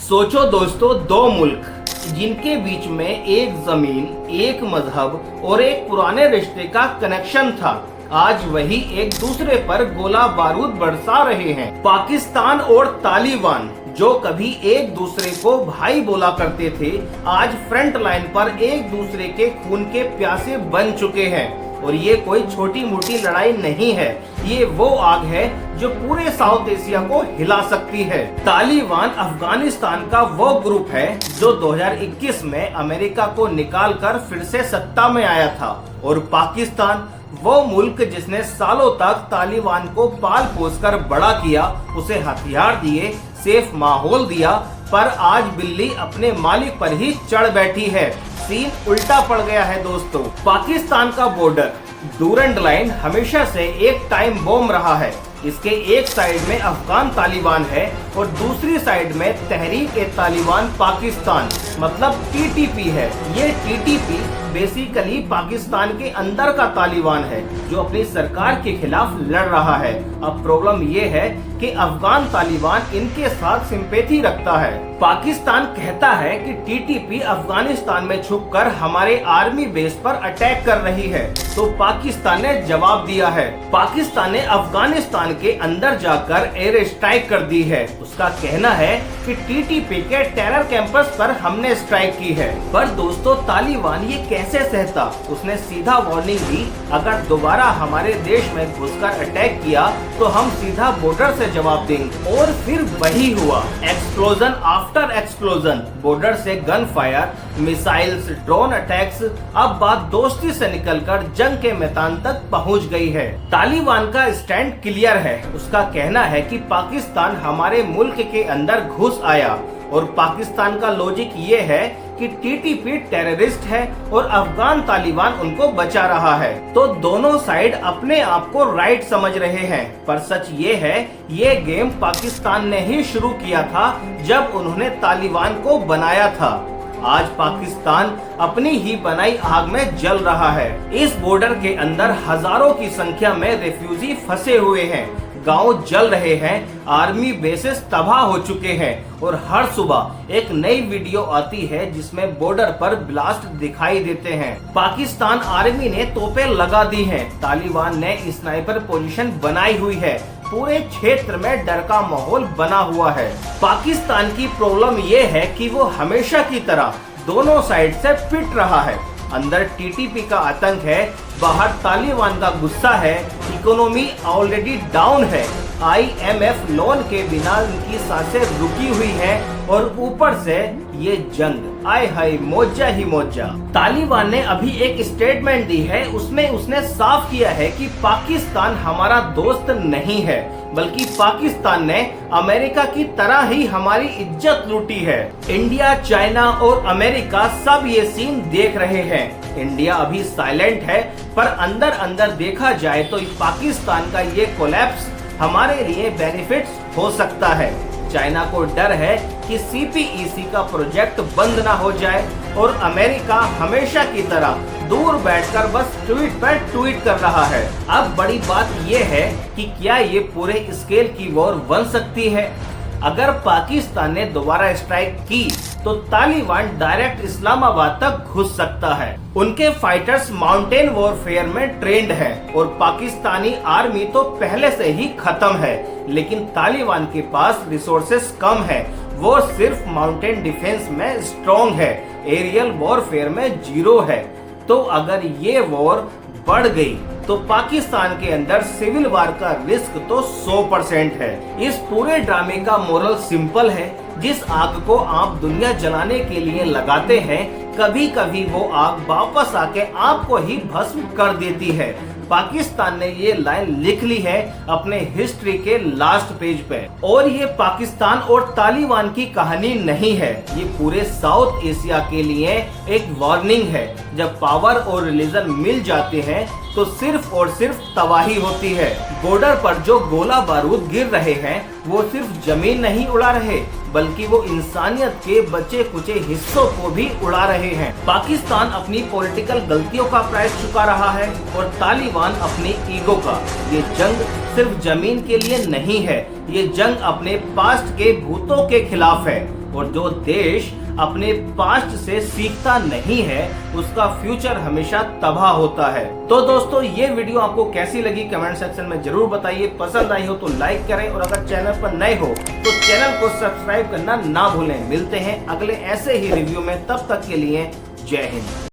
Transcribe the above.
सोचो दोस्तों, दो मुल्क जिनके बीच में एक जमीन, एक मजहब और एक पुराने रिश्ते का कनेक्शन था, आज वही एक दूसरे पर गोला बारूद बरसा रहे हैं। पाकिस्तान और तालिबान जो कभी एक दूसरे को भाई बोला करते थे, आज फ्रंट लाइन पर एक दूसरे के खून के प्यासे बन चुके हैं। और ये कोई छोटी मोटी लड़ाई नहीं है, ये वो आग है जो पूरे साउथ एशिया को हिला सकती है। तालिबान अफगानिस्तान का वो ग्रुप है जो 2021 में अमेरिका को निकालकर फिर से सत्ता में आया था, और पाकिस्तान वो मुल्क जिसने सालों तक तालिबान को पाल पोस कर बड़ा किया, उसे हथियार दिए, सेफ माहौल दिया, पर आज बिल्ली अपने मालिक पर ही चढ़ बैठी है। सीन उल्टा पड़ गया है दोस्तों। पाकिस्तान का बॉर्डर डूरंड लाइन हमेशा से एक टाइम बॉम्ब रहा है। इसके एक साइड में अफगान तालिबान है और दूसरी साइड में तहरीक-ए-तालिबान पाकिस्तान मतलब टीटीपी है। ये टीटीपी बेसिकली पाकिस्तान के अंदर का तालिबान है जो अपनी सरकार के खिलाफ लड़ रहा है। अब प्रॉब्लम ये है कि अफगान तालिबान इनके साथ सिंपैथी रखता है। पाकिस्तान कहता है कि टीटीपी अफगानिस्तान में छुपकर हमारे आर्मी बेस पर अटैक कर रही है, तो पाकिस्तान ने जवाब दिया है। पाकिस्तान ने अफगानिस्तान के अंदर जाकर एयर स्ट्राइक कर दी है। उसका कहना है कि टीटीपी के टेरर कैंपस पर हमने स्ट्राइक की है। पर दोस्तों, तालिबान ये कैसे सहता? उसने सीधा वार्निंग दी, अगर दोबारा हमारे देश में घुसकर अटैक किया तो हम सीधा बॉर्डर से जवाब देंगे। और फिर वही हुआ, एक्सप्लोजन आफ्टर एक्सप्लोजन, बॉर्डर से gun fire, missiles, drone attacks. अब बात दोस्ती से निकलकर जंग के मैदान तक पहुंच गई है। तालिबान का स्टैंड क्लियर है। उसका कहना है कि पाकिस्तान हमारे मुल्क के अंदर घुस आया, और पाकिस्तान का लॉजिक ये है कि टीटीपी टेररिस्ट है और अफगान तालिबान उनको बचा रहा है। तो दोनों साइड अपने आप को राइट समझ रहे हैं, पर सच ये है, ये गेम पाकिस्तान ने ही शुरू किया था जब उन्होंने तालिबान को बनाया था। आज पाकिस्तान अपनी ही बनाई आग में जल रहा है। इस बॉर्डर के अंदर हजारों की संख्या में रेफ्यूजी फंसे हुए हैं, गांव जल रहे हैं, आर्मी बेसेस तबाह हो चुके हैं, और हर सुबह एक नई वीडियो आती है जिसमें बॉर्डर पर ब्लास्ट दिखाई देते हैं। पाकिस्तान आर्मी ने तोपें लगा दी हैं, तालिबान ने स्नाइपर पोजीशन बनाई हुई है, पूरे क्षेत्र में डर का माहौल बना हुआ है। पाकिस्तान की प्रॉब्लम ये है कि वो हमेशा की तरह दोनों साइड से पिट रहा है। अंदर टीटीपी का आतंक है, बाहर तालिबान का गुस्सा है, इकोनॉमी ऑलरेडी डाउन है, IMF लोन के बिना इनकी सांसें रुकी हुई हैं, और ऊपर से ये जंग, आय हाय मोजा ही मोजा। तालिबान ने अभी एक स्टेटमेंट दी है, उसमें उसने साफ किया है कि पाकिस्तान हमारा दोस्त नहीं है, बल्कि पाकिस्तान ने अमेरिका की तरह ही हमारी इज्जत लूटी है। इंडिया, चाइना और अमेरिका सब ये सीन देख रहे हैं। इंडिया अभी साइलेंट है, पर अंदर अंदर देखा जाए तो पाकिस्तान का ये कोलैप्स हमारे लिए बेनिफिट्स हो सकता है। चाइना को डर है कि CPEC का प्रोजेक्ट बंद ना हो जाए, और अमेरिका हमेशा की तरह दूर बैठकर बस ट्वीट पर ट्वीट कर रहा है। अब बड़ी बात यह है कि क्या ये पूरे स्केल की वॉर बन सकती है? अगर पाकिस्तान ने दोबारा स्ट्राइक की तो तालिबान डायरेक्ट इस्लामाबाद तक घुस सकता है। उनके फाइटर्स माउंटेन वॉरफेयर में ट्रेंड हैं, और पाकिस्तानी आर्मी तो पहले से ही खत्म है। लेकिन तालिबान के पास रिसोर्सेस कम है, वो सिर्फ माउंटेन डिफेंस में स्ट्रॉन्ग है, एरियल वॉरफेयर में 0 है। तो अगर ये वॉर बढ़ गई तो पाकिस्तान के अंदर सिविल वार का रिस्क तो 100% है। इस पूरे ड्रामे का मोरल सिंपल है, जिस आग को आप दुनिया जलाने के लिए लगाते हैं, कभी कभी वो आग वापस आके आपको ही भस्म कर देती है। पाकिस्तान ने ये लाइन लिख ली है अपने हिस्ट्री के लास्ट पेज पे। और ये पाकिस्तान और तालिबान की कहानी नहीं है, ये पूरे साउथ एशिया के लिए एक वार्निंग है। जब पावर और रिलीजन मिल जाते हैं तो सिर्फ और सिर्फ तबाही होती है। बॉर्डर पर जो गोला बारूद गिर रहे हैं वो सिर्फ जमीन नहीं उड़ा रहे, बल्कि वो इंसानियत के बचे कुचे हिस्सों को भी उड़ा रहे हैं। पाकिस्तान अपनी पॉलिटिकल गलतियों का प्राइस चुका रहा है और तालिबान अपनी ईगो का। ये जंग सिर्फ जमीन के लिए नहीं है, ये जंग अपने पास्ट के भूतों के खिलाफ है। और जो देश अपने पास्ट से सीखता नहीं है उसका फ्यूचर हमेशा तबाह होता है। तो दोस्तों ये वीडियो आपको कैसी लगी कमेंट सेक्शन में जरूर बताइए। पसंद आई हो तो लाइक करें और अगर चैनल पर नए हो तो चैनल को सब्सक्राइब करना ना भूलें। मिलते हैं अगले ऐसे ही रिव्यू में, तब तक के लिए जय हिंद।